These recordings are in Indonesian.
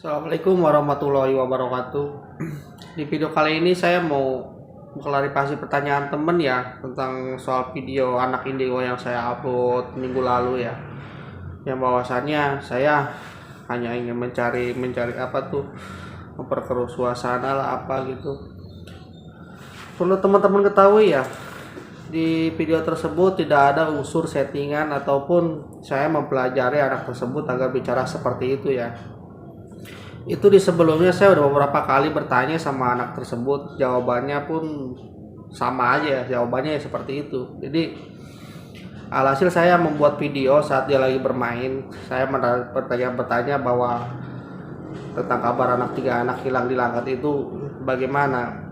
Assalamualaikum warahmatullahi wabarakatuh. Di video kali ini saya mau klarifikasi pertanyaan temen ya tentang soal video anak indigo yang saya upload minggu lalu ya. Yang bahwasannya saya hanya ingin mencari memperkeruh suasana lah apa gitu. Perlu teman-teman ketahui ya, di video tersebut tidak ada unsur settingan ataupun saya mempelajari anak tersebut agar bicara seperti itu ya. Itu di sebelumnya saya udah beberapa kali bertanya sama anak tersebut, jawabannya pun sama aja ya, jawabannya ya seperti itu. Jadi alhasil saya membuat video saat dia lagi bermain, saya bertanya bahwa tentang kabar tiga anak hilang di Langkat itu bagaimana,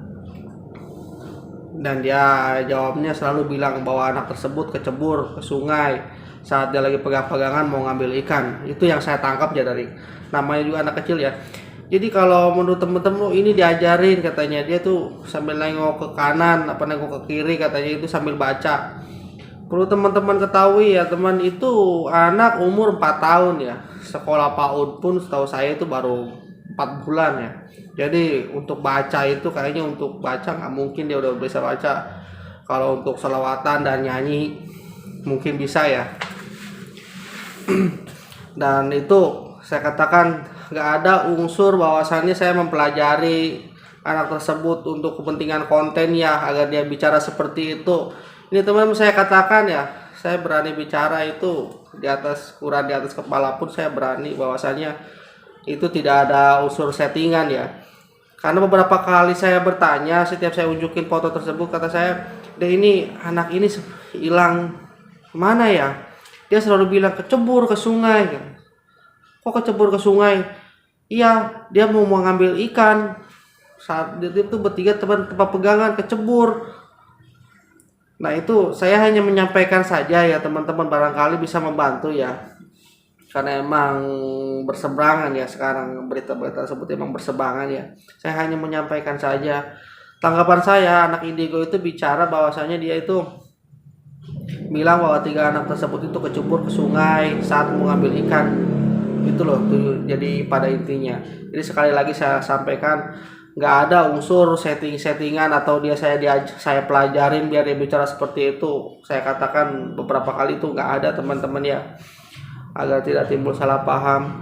dan dia jawabnya selalu bilang bahwa anak tersebut kecebur ke sungai saat dia lagi pegang-pegangan mau ngambil ikan. Itu yang saya tangkap ya, dari namanya juga anak kecil ya. Jadi kalau menurut temen-temen ini diajarin, katanya dia tuh sambil nengok ke kanan apa nengok ke kiri, katanya itu sambil baca. Perlu teman-teman ketahui ya teman, itu anak umur 4 tahun ya, sekolah PAUD pun setahu saya itu baru 4 bulan ya. Jadi untuk baca itu kayaknya, untuk baca nggak mungkin dia udah bisa baca. Kalau untuk selawatan dan nyanyi mungkin bisa ya. Dan itu saya katakan nggak ada unsur bahwasannya saya mempelajari anak tersebut untuk kepentingan konten ya agar dia bicara seperti itu. Ini teman-teman, saya katakan ya, saya berani bicara itu di atas ukuran di atas kepala pun saya berani bahwasannya itu tidak ada unsur settingan ya. Karena beberapa kali saya bertanya, setiap saya unjukin foto tersebut, kata saya, deh ini anak ini hilang mana ya? Dia selalu bilang kecebur ke sungai. Kok kecebur ke sungai? Iya, dia mau ngambil ikan. Saat itu bertiga teman pegangan kecebur. Nah itu saya hanya menyampaikan saja ya teman-teman, barangkali bisa membantu ya. Karena emang berseberangan ya sekarang, berita-berita tersebut emang berseberangan ya. Saya hanya menyampaikan saja. Tanggapan saya, anak indigo itu bicara bahwasanya dia itu bilang bahwa 3 anak tersebut itu kecebur ke sungai saat mengambil ikan. Itu loh tuh, jadi pada intinya. Jadi sekali lagi saya sampaikan, nggak ada unsur settingan atau saya pelajarin biar dia bicara seperti itu. Saya katakan beberapa kali itu nggak ada teman-teman ya, agar tidak timbul salah paham.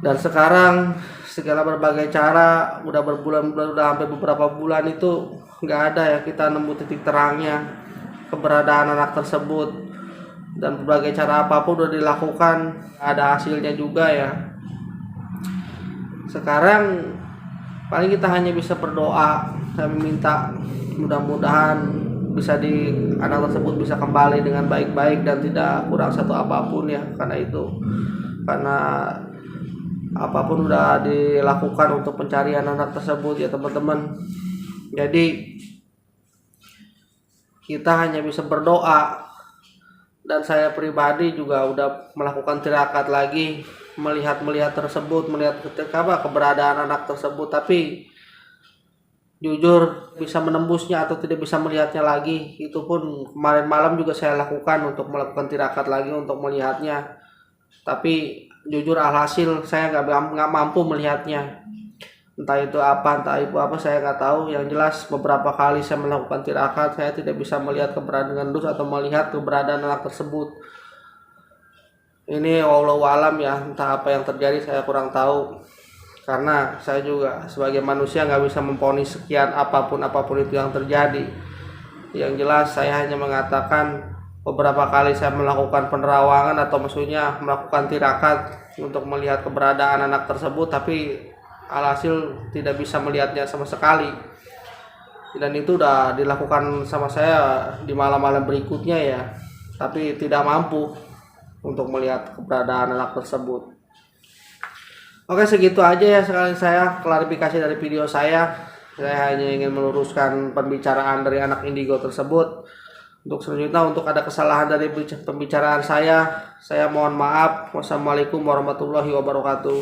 Dan sekarang segala berbagai cara udah berbulan-bulan, udah hampir beberapa bulan itu nggak ada ya kita nemu titik terangnya keberadaan anak tersebut, dan berbagai cara apapun udah dilakukan, ada hasilnya juga ya. Sekarang paling kita hanya bisa berdoa, saya meminta mudah-mudahan bisa anak tersebut bisa kembali dengan baik-baik dan tidak kurang satu apapun ya. Karena apapun udah dilakukan untuk pencarian anak tersebut ya teman-teman. Jadi kita hanya bisa berdoa, dan saya pribadi juga udah melakukan tirakat lagi melihat tersebut, melihat keberadaan anak tersebut, tapi jujur bisa menembusnya atau tidak bisa melihatnya lagi, itu pun kemarin malam juga saya lakukan untuk melakukan tirakat lagi untuk melihatnya, tapi jujur alhasil saya nggak mampu melihatnya. Entah itu apa saya nggak tahu. Yang jelas beberapa kali saya melakukan tirakat, saya tidak bisa melihat keberadaan atau melihat keberadaan anak tersebut. Ini wallahu alam ya, entah apa yang terjadi saya kurang tahu. Karena saya juga sebagai manusia nggak bisa memvonis sekian apapun itu yang terjadi. Yang jelas saya hanya mengatakan beberapa kali saya melakukan penerawangan atau maksudnya melakukan tirakat untuk melihat keberadaan anak tersebut, tapi alhasil tidak bisa melihatnya sama sekali. Dan itu udah dilakukan sama saya di malam-malam berikutnya ya, tapi tidak mampu untuk melihat keberadaan anak tersebut. Oke, segitu aja ya sekali saya klarifikasi dari video saya. Saya hanya ingin meluruskan pembicaraan dari anak indigo tersebut. Untuk selanjutnya, untuk ada kesalahan dari pembicaraan saya mohon maaf. Wassalamualaikum warahmatullahi wabarakatuh.